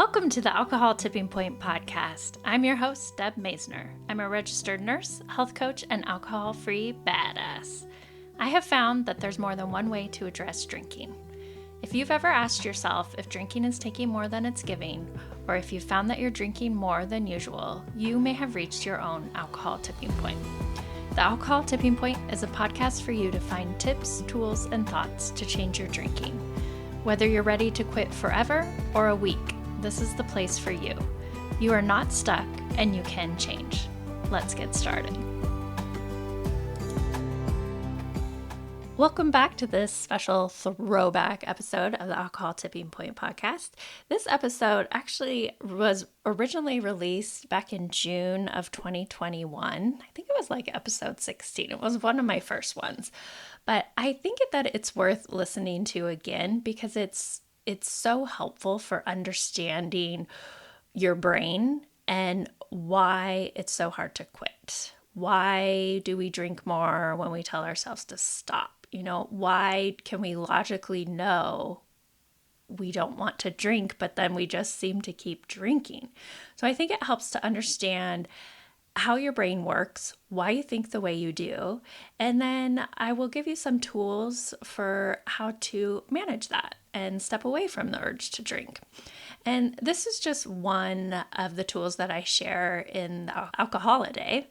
Welcome to the Alcohol Tipping Point podcast. I'm your host, Deb Maisner. I'm a registered nurse, health coach, and alcohol-free badass. I have found that there's more than one way to address drinking. If you've ever asked yourself if drinking is taking more than it's giving, or if you've found that you're drinking more than usual, you may have reached your own alcohol tipping point. The Alcohol Tipping Point is a podcast for you to find tips, tools, and thoughts to change your drinking. Whether you're ready to quit forever or a week, this is the place for you. You are not stuck and you can change. Let's get started. Welcome back to this special throwback episode of the Alcohol Tipping Point podcast. This episode actually was originally released back in June of 2021. I think it was like episode 16. It was one of my first ones. But I think that it's worth listening to again because it's so helpful for understanding your brain and why it's so hard to quit. Why do we drink more when we tell ourselves to stop? Why can we logically know we don't want to drink, but then we just seem to keep drinking? So I think it helps to understand how your brain works, why you think the way you do, and then I will give you some tools for how to manage that and step away from the urge to drink. And this is just one of the tools that I share in the Alcoholiday,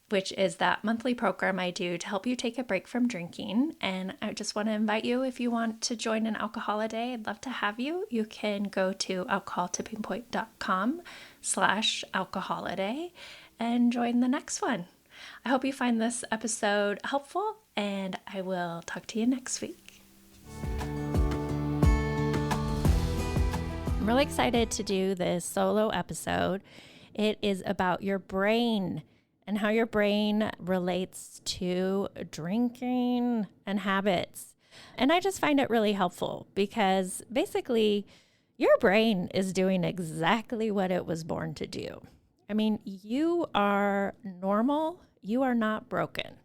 which is that monthly program I do to help you take a break from drinking. And I just want to invite you, if you want to join an Alcoholiday, I'd love to have you. You can go to alcoholtippingpoint.com/alcoholiday and join the next one. I hope you find this episode helpful, and I will talk to you next week. I'm really excited to do this solo episode. It is about your brain and how your brain relates to drinking and habits. And I just find it really helpful because basically your brain is doing exactly what it was born to do. I mean, you are normal. You are not broken.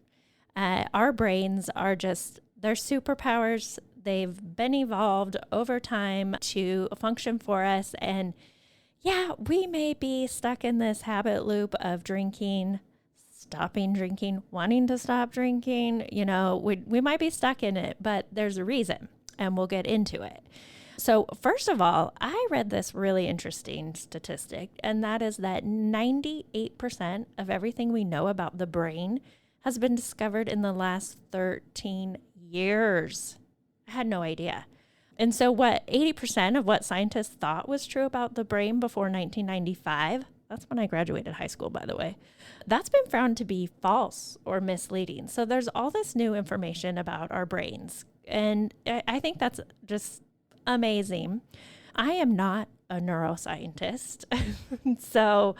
Our brains are they're superpowers. They've been evolved over time to function for us. And yeah, we may be stuck in this habit loop of drinking, stopping drinking, wanting to stop drinking. We might be stuck in it, but there's a reason, and we'll get into it. So first of all, I read this really interesting statistic, and that is that 98% of everything we know about the brain has been discovered in the last 13 years. I had no idea. And so 80% of what scientists thought was true about the brain before 1995, that's when I graduated high school, by the way, that's been found to be false or misleading. So there's all this new information about our brains. And I think that's just amazing. I am not a neuroscientist. So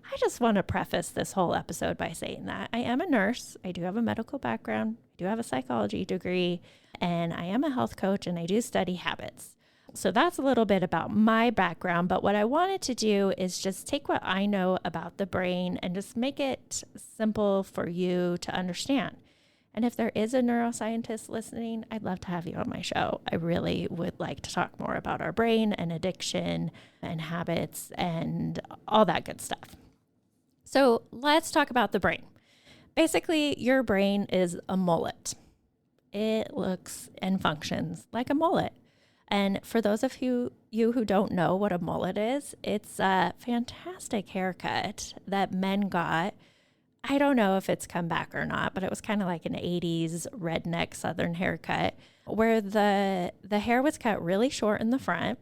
I just want to preface this whole episode by saying that I am a nurse. I do have a medical background. I do have a psychology degree, and I am a health coach, and I do study habits. So that's a little bit about my background. But what I wanted to do is just take what I know about the brain and just make it simple for you to understand. And if there is a neuroscientist listening, I'd love to have you on my show. I really would like to talk more about our brain and addiction and habits and all that good stuff. So let's talk about the brain. Basically, your brain is a mullet. It looks and functions like a mullet. And for those of you who don't know what a mullet is, it's a fantastic haircut that men got. I don't know if it's come back or not, but it was kind of like an 80s redneck Southern haircut where the hair was cut really short in the front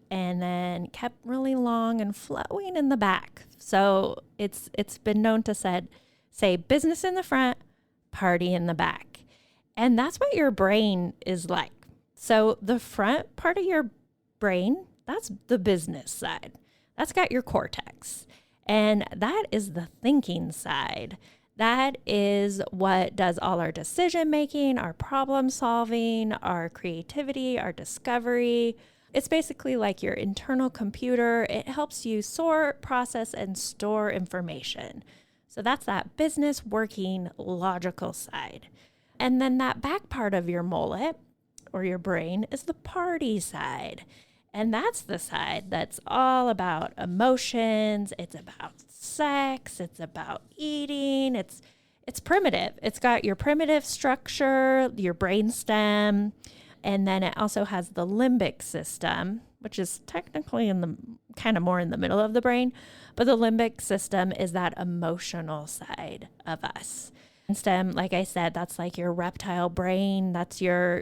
and then kept really long and flowing in the back. So it's been known to say business in the front, party in the back. And that's what your brain is like. So the front part of your brain, that's the business side. That's got your cortex. And that is the thinking side. That is what does all our decision making, our problem solving, our creativity, our discovery. It's basically like your internal computer. It helps you sort, process, and store information. So that's that business working logical side. And then that back part of your mullet or your brain is the party side. And that's the side that's all about emotions. It's about sex. It's about eating. It's primitive. It's got your primitive structure, your brainstem, and then it also has the limbic system, which is technically in the kind of more in the middle of the brain. But the limbic system is that emotional side of us. Stem, like I said, that's like your reptile brain. That's we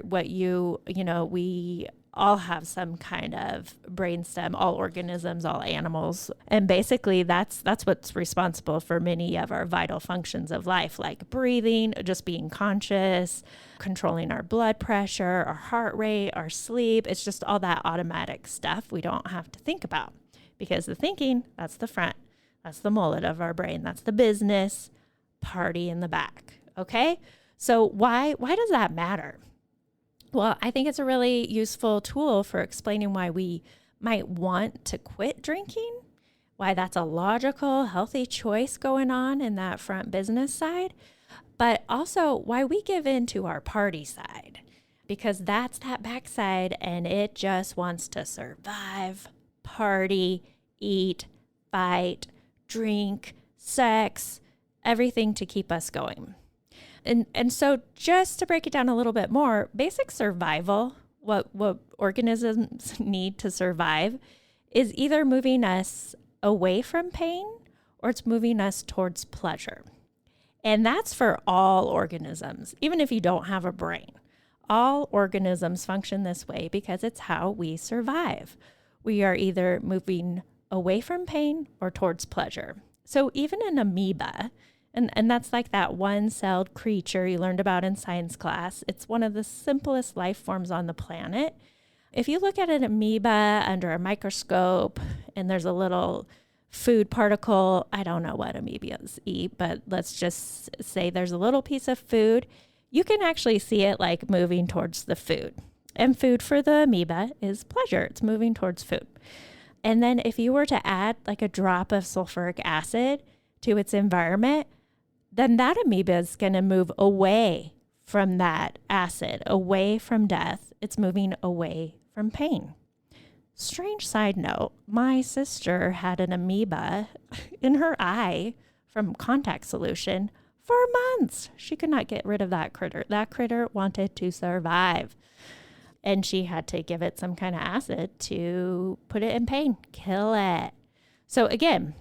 all have some kind of brainstem, all organisms, all animals. And basically that's what's responsible for many of our vital functions of life, like breathing, just being conscious, controlling our blood pressure, our heart rate, our sleep. It's just all that automatic stuff we don't have to think about, because the thinking, that's the front. That's the mullet of our brain. That's the business party in the back. Okay? So why does that matter? Well, I think it's a really useful tool for explaining why we might want to quit drinking, why that's a logical, healthy choice going on in that front business side, but also why we give in to our party side, because that's that backside and it just wants to survive, party, eat, fight, drink, sex, everything to keep us going. And so just to break it down a little bit more, basic survival, what organisms need to survive, is either moving us away from pain or it's moving us towards pleasure. And that's for all organisms, even if you don't have a brain. All organisms function this way because it's how we survive. We are either moving away from pain or towards pleasure. So even an amoeba, and that's like that one-celled creature you learned about in science class. It's one of the simplest life forms on the planet. If you look at an amoeba under a microscope and there's a little food particle, I don't know what amoebas eat, but let's just say there's a little piece of food, you can actually see it like moving towards the food. And food for the amoeba is pleasure. It's moving towards food. And then if you were to add like a drop of sulfuric acid to its environment, then that amoeba is going to move away from that acid, away from death. It's moving away from pain. Strange side note, my sister had an amoeba in her eye from contact solution for months. She could not get rid of that critter. That critter wanted to survive. And she had to give it some kind of acid to put it in pain, kill it. So again,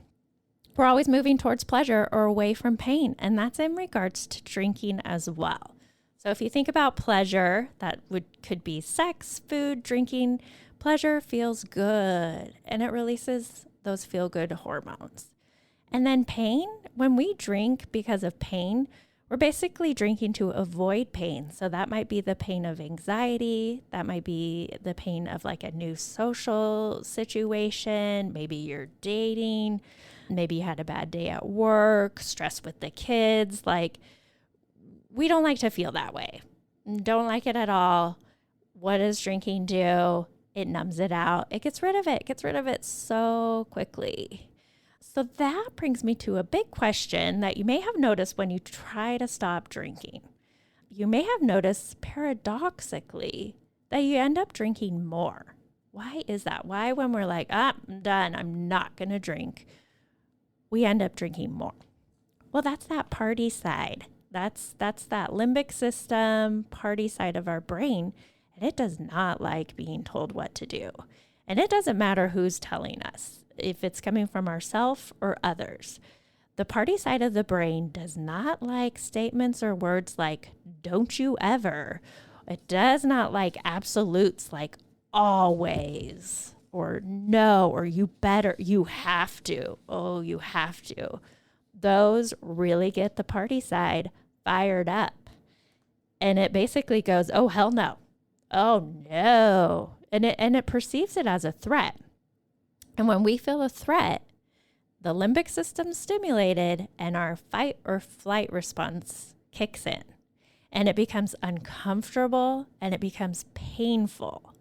we're always moving towards pleasure or away from pain. And that's in regards to drinking as well. So if you think about pleasure, that could be sex, food, drinking. Pleasure feels good and it releases those feel-good hormones. And then pain, when we drink because of pain, we're basically drinking to avoid pain. So that might be the pain of anxiety. That might be the pain of like a new social situation. Maybe you're dating. Maybe you had a bad day at work, stress with the kids. Like, we don't like to feel that way. Don't like it at all. What does drinking do? It numbs it out. It gets rid of it. It gets rid of it so quickly. So that brings me to a big question that you may have noticed when you try to stop drinking. You may have noticed paradoxically that you end up drinking more. Why is that? Why, when we're like, I'm done, I'm not going to drink, we end up drinking more? Well, that's that party side. That's that limbic system, party side of our brain. And it does not like being told what to do. And it doesn't matter who's telling us, if it's coming from ourselves or others. The party side of the brain does not like statements or words like, don't you ever. It does not like absolutes like always, or no, or you better, you have to. Oh, you have to. Those really get the party side fired up. And it basically goes, oh, hell no. Oh, no. And it perceives it as a threat. And when we feel a threat, the limbic system's stimulated and our fight or flight response kicks in. And it becomes uncomfortable and it becomes painful.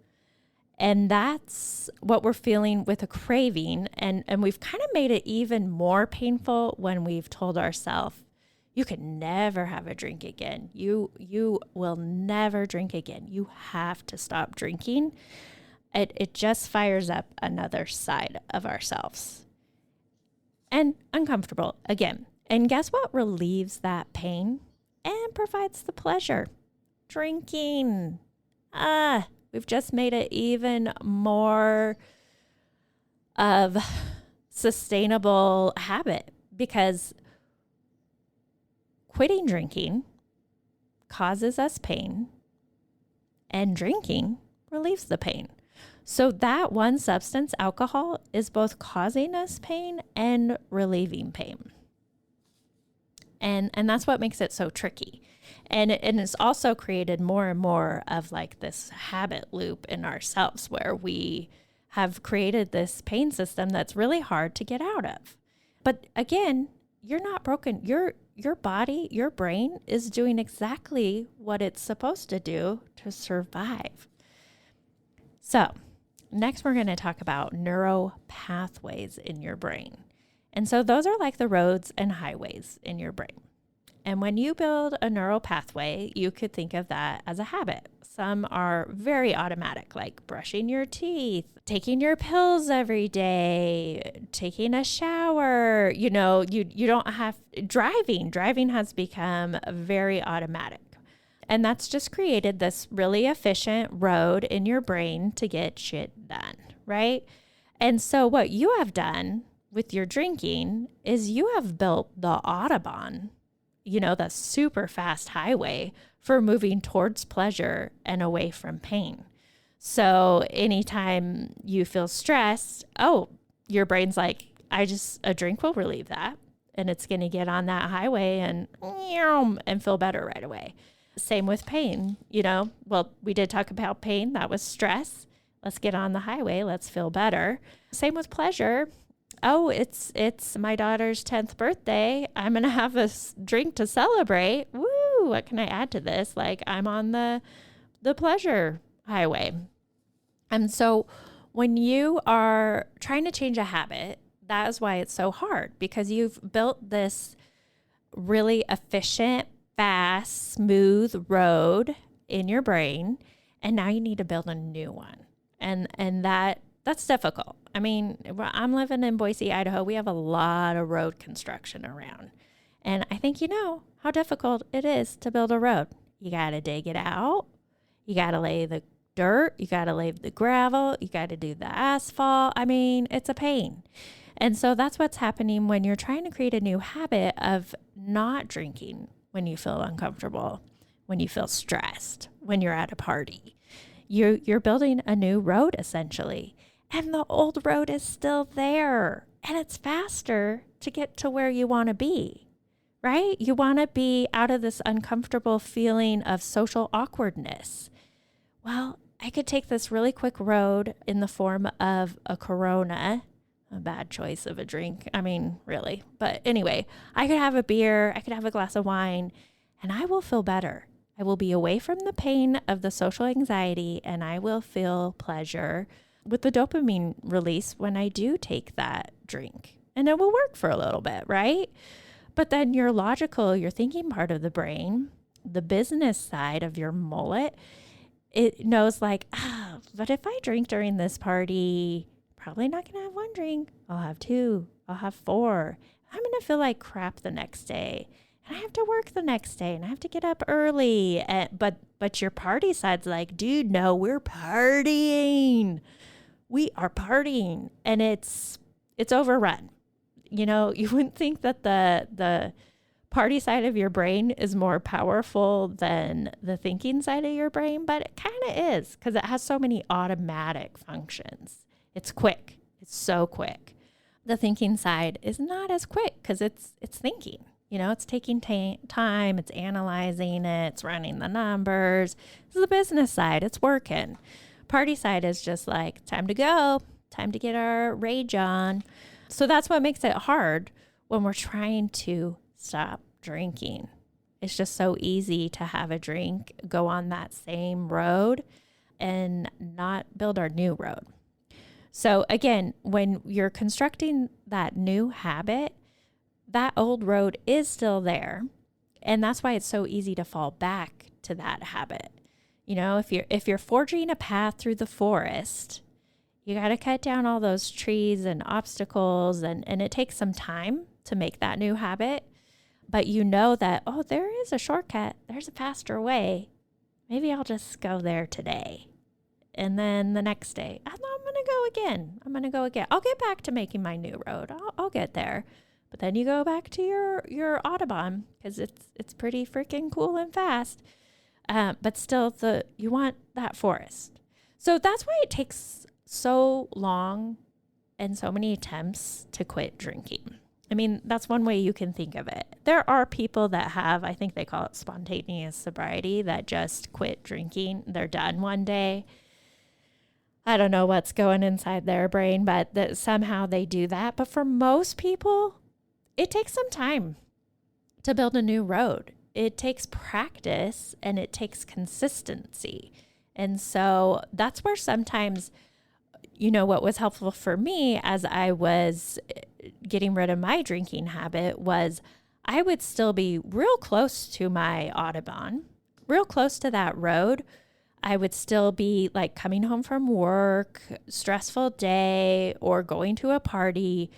And that's what we're feeling with a craving. And we've kind of made it even more painful when we've told ourselves, you can never have a drink again. You will never drink again. You have to stop drinking. It just fires up another side of ourselves. And uncomfortable again. And guess what relieves that pain and provides the pleasure? Drinking. We've just made it even more of sustainable habit, because quitting drinking causes us pain and drinking relieves the pain. So that one substance, alcohol, is both causing us pain and relieving pain. And that's what makes it so tricky. And it's also created more and more of like this habit loop in ourselves, where we have created this pain system that's really hard to get out of. But again, you're not broken. Your body, your brain is doing exactly what it's supposed to do to survive. So next, we're going to talk about neuro pathways in your brain. And so those are like the roads and highways in your brain. And when you build a neural pathway, you could think of that as a habit. Some are very automatic, like brushing your teeth, taking your pills every day, taking a shower. You don't have driving. Driving has become very automatic. And that's just created this really efficient road in your brain to get shit done, right? And so what you have done with your drinking is you have built the Autobahn, the super fast highway for moving towards pleasure and away from pain. So anytime you feel stressed, your brain's like, a drink will relieve that. And it's going to get on that highway and feel better right away. Same with pain, well, we did talk about pain. That was stress. Let's get on the highway. Let's feel better. Same with pleasure. It's my daughter's 10th birthday. I'm going to have a drink to celebrate. Woo! What can I add to this? Like, I'm on the pleasure highway. And so when you are trying to change a habit, that is why it's so hard, because you've built this really efficient, fast, smooth road in your brain, and now you need to build a new one. And that's difficult. I mean, I'm living in Boise, Idaho. We have a lot of road construction around. And I think you know how difficult it is to build a road. You got to dig it out. You got to lay the dirt. You got to lay the gravel. You got to do the asphalt. I mean, it's a pain. And so that's what's happening when you're trying to create a new habit of not drinking when you feel uncomfortable, when you feel stressed, when you're at a party. You're building a new road, essentially. And the old road is still there. And it's faster to get to where you want to be, right? You want to be out of this uncomfortable feeling of social awkwardness. Well, I could take this really quick road in the form of a Corona, a bad choice of a drink. I mean, really. But anyway, I could have a beer, I could have a glass of wine, and I will feel better. I will be away from the pain of the social anxiety, and I will feel pleasure with the dopamine release when I do take that drink. And it will work for a little bit, right? But then your thinking part of the brain, the business side of your mullet, it knows like, but if I drink during this party, probably not going to have one drink. I'll have two. I'll have four. I'm going to feel like crap the next day. And I have to work the next day and I have to get up early. But your party side's like, dude, no, we're partying. We are partying. And it's overrun. You wouldn't think that the party side of your brain is more powerful than the thinking side of your brain, but it kind of is, because it has so many automatic functions. It's quick. It's so quick. The thinking side is not as quick because it's thinking. It's taking time. It's analyzing it. It's running the numbers. This is the business side. It's working. Party side is just like, time to go. Time to get our rage on. So that's what makes it hard when we're trying to stop drinking. It's just so easy to have a drink, go on that same road, and not build our new road. So again, when you're constructing that new habit, that old road is still there. And that's why it's so easy to fall back to that habit. If you're forging a path through the forest, you got to cut down all those trees and obstacles, and it takes some time to make that new habit. But you know that, oh, there is a shortcut. There's a faster way. Maybe I'll just go there today. And then the next day, I'm going to go again. I'll get back to making my new road. I'll get there. But then you go back to your Audubon because it's pretty freaking cool and fast. But still, you want that forest. So that's why it takes so long and so many attempts to quit drinking. I mean, that's one way you can think of it. There are people that have, I think they call it spontaneous sobriety, that just quit drinking. They're done one day. I don't know what's going inside their brain, but that somehow they do that. But for most people, it takes some time to build a new road. It takes practice and it takes consistency. And so that's where sometimes, what was helpful for me as I was getting rid of my drinking habit was I would still be real close to my Audubon, real close to that road. I would still be like coming home from work, stressful day, or going to a party.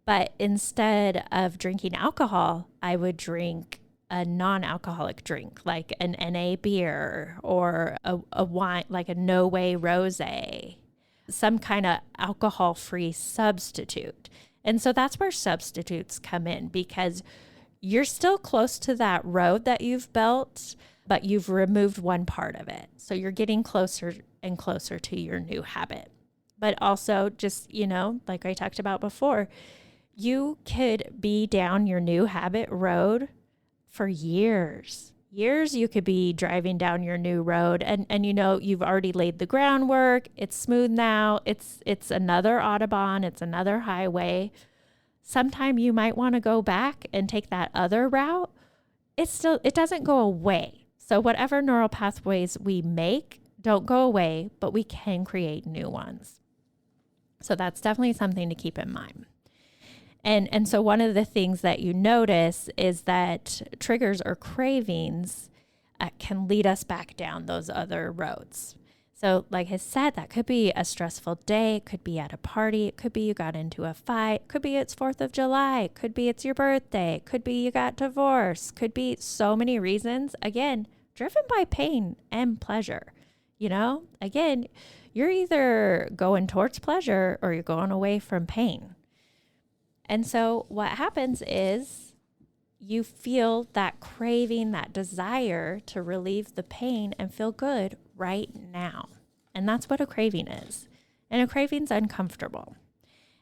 But instead of drinking alcohol, I would drink a non-alcoholic drink, like an NA beer or a wine, like a No Way Rosé, some kind of alcohol-free substitute. And so that's where substitutes come in, because you're still close to that road that you've built, but you've removed one part of it. So you're getting closer and closer to your new habit. But also just, like I talked about before, you could be down your new habit road for years. You could be driving down your new road and you've already laid the groundwork. It's smooth now. It's another Audubon. It's another highway. Sometime you might want to go back and take that other route. It doesn't go away. So whatever neural pathways we make don't go away, but we can create new ones. So that's definitely something to keep in mind. And so one of the things that you notice is that triggers or cravings can lead us back down those other roads. So like I said, that could be a stressful day. It could be at a party. It could be you got into a fight. It could be it's 4th of July. It could be it's your birthday. It could be you got divorced. Could be so many reasons. Again, driven by pain and pleasure. Again, you're either going towards pleasure or you're going away from pain. And so what happens is you feel that craving, that desire to relieve the pain and feel good right now. And that's what a craving is. And a craving's uncomfortable.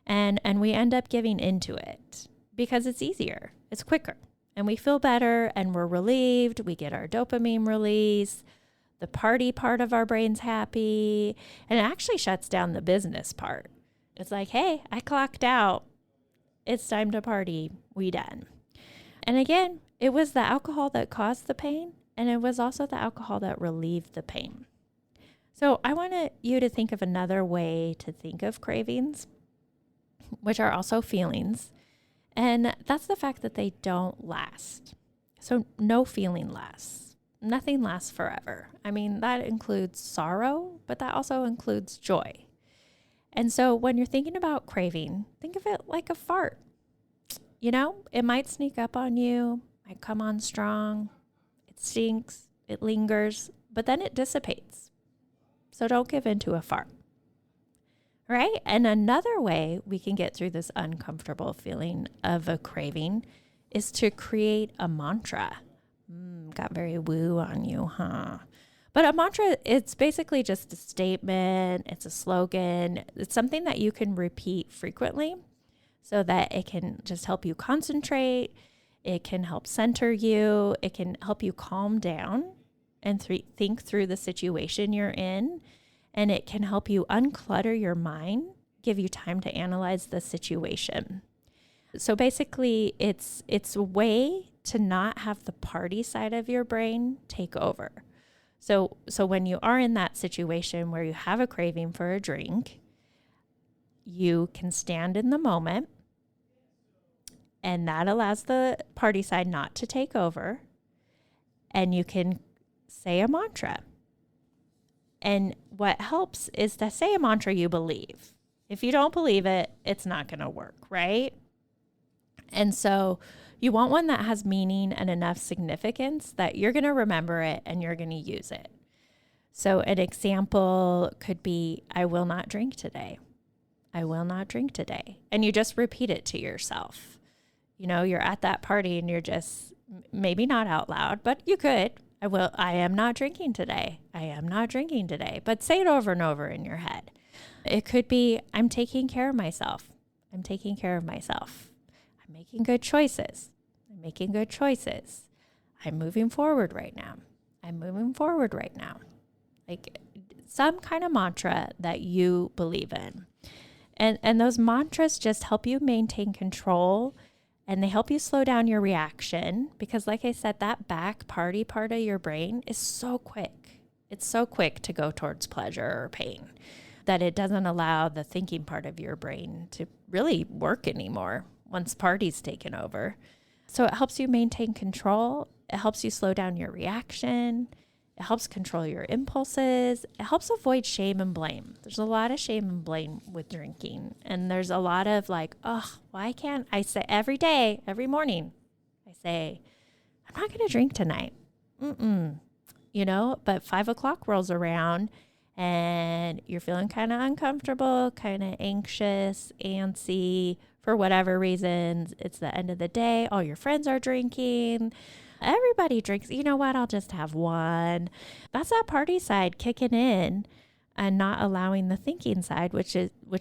And we end up giving into it because it's easier, it's quicker, and we feel better and we're relieved. We get our dopamine release. The party part of our brain's happy, and it actually shuts down the business part. It's like, hey, I clocked out. It's time to party. We done. And again, it was the alcohol that caused the pain, and it was also the alcohol that relieved the pain. So I wanted you to think of another way to think of cravings, which are also feelings, and that's the fact that they don't last. So no feeling lasts. Nothing lasts forever. I mean, that includes sorrow, but that also includes joy. And so when you're thinking about craving, think of it like a fart. It might sneak up on you, might come on strong. It stinks, it lingers, but then it dissipates. So don't give in to a fart. Right? And another way we can get through this uncomfortable feeling of a craving is to create a mantra. Got very woo on you, huh? But a mantra, it's basically just a statement. It's a slogan. It's something that you can repeat frequently so that it can just help you concentrate. It can help center you. It can help you calm down and think through the situation you're in. And it can help you unclutter your mind, give you time to analyze the situation. So basically, it's a way to not have the party side of your brain take over. So when you are in that situation where you have a craving for a drink, you can stand in the moment, and that allows the party side not to take over, and you can say a mantra. And what helps is to say a mantra you believe. If you don't believe it, it's not going to work, right? And so you want one that has meaning and enough significance that you're going to remember it and you're going to use it. So an example could be, I will not drink today. I will not drink today. And you just repeat it to yourself. You know, you're at that party and you're just, maybe not out loud, but you could. I am not drinking today. I am not drinking today. But say it over and over in your head. It could be, I'm taking care of myself. I'm taking care of myself. I'm making good choices. I'm making good choices. I'm moving forward right now. I'm moving forward right now. Like some kind of mantra that you believe in. And those mantras just help you maintain control, and they help you slow down your reaction because, like I said, that back party part of your brain is so quick. It's so quick to go towards pleasure or pain that it doesn't allow the thinking part of your brain to really work anymore once party's taken over. So it helps you maintain control. It helps you slow down your reaction. It helps control your impulses. It helps avoid shame and blame. There's a lot of shame and blame with drinking. And there's a lot of like, oh, why can't I say every day, every morning, I say, I'm not going to drink tonight. You know, but 5 o'clock rolls around and you're feeling kind of uncomfortable, kind of anxious, antsy for whatever reasons. It's the end of the day. All your friends are drinking. Everybody drinks. You know what? I'll just have one. That's that party side kicking in and not allowing the thinking side, which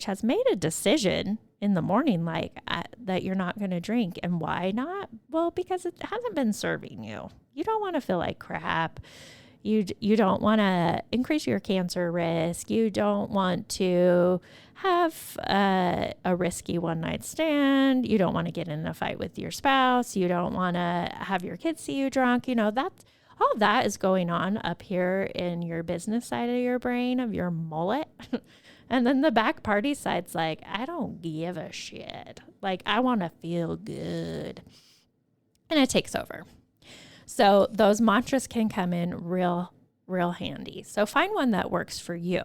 has made a decision in the morning, that you're not going to drink. And why not? Well, because it hasn't been serving you. You don't want to feel like crap. You don't want to increase your cancer risk. You don't want to have a risky one-night stand. You don't want to get in a fight with your spouse. You don't want to have your kids see you drunk. You know, all that is going on up here in your business side of your brain, of your mullet. And then the back party side's like, I don't give a shit. Like, I want to feel good. And it takes over. So those mantras can come in real handy. So find one that works for you.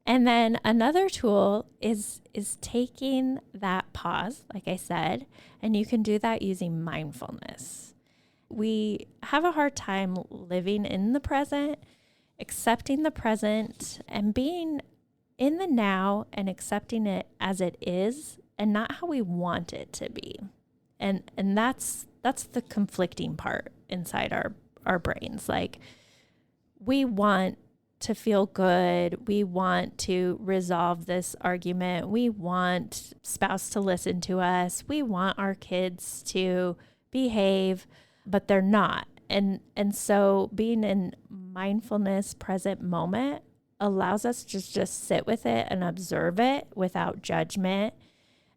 And then another tool is taking that pause, like I said, and you can do that using mindfulness. We have a hard time living in the present, accepting the present, and being in the now and accepting it as it is and not how we want it to be. And that's the conflicting part inside our brains. Like, we want to feel good. We want to resolve this argument. We want spouse to listen to us. We want our kids to behave, but they're not. And so being in mindfulness, present moment, allows us to just sit with it and observe it without judgment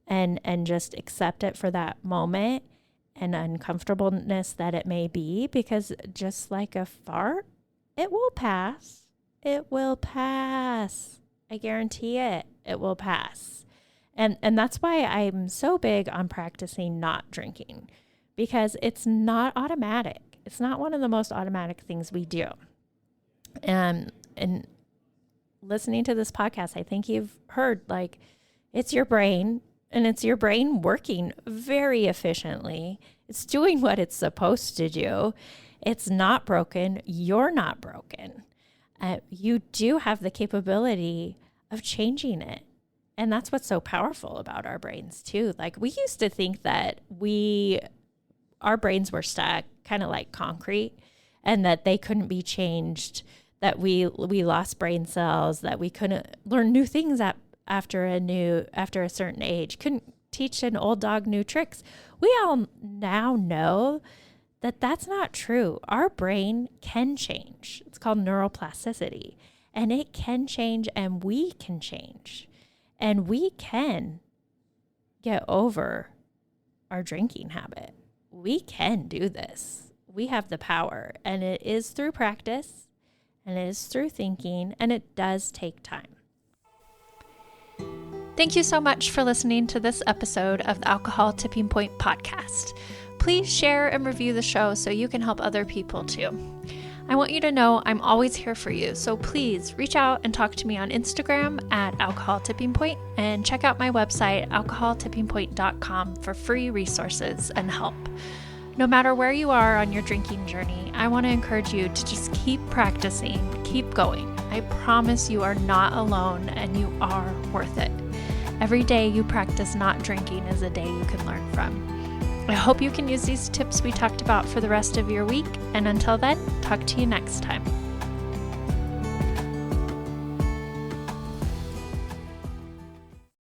and just accept it for that moment and uncomfortableness that it may be, because just like a fart, it will pass. It will pass. I guarantee it. It will pass. And that's why I'm so big on practicing not drinking, because it's not automatic. It's not one of the most automatic things we do. And listening to this podcast, I think you've heard, like, it's your brain, and it's your brain working very efficiently. It's doing what it's supposed to do. It's not broken. You're not broken. You do have the capability of changing it. And that's what's so powerful about our brains too. Like, we used to think that our brains were stuck, kind of like concrete, and that they couldn't be changed, that we lost brain cells, that we couldn't learn new things after a certain age, couldn't teach an old dog new tricks. We all now know that that's not true. Our brain can change. It's called neuroplasticity, and it can change, and we can change, and we can get over our drinking habit. We can do this. We have the power, and it is through practice, and it is through thinking, and it does take time. Thank you so much for listening to this episode of the Alcohol Tipping Point podcast. Please share and review the show so you can help other people too. I want you to know I'm always here for you, so please reach out and talk to me on Instagram at Alcohol Tipping Point, and check out my website, alcoholtippingpoint.com, for free resources and help. No matter where you are on your drinking journey, I want to encourage you to just keep practicing, keep going. I promise you are not alone and you are worth it. Every day you practice not drinking is a day you can learn from. I hope you can use these tips we talked about for the rest of your week, and until then, talk to you next time.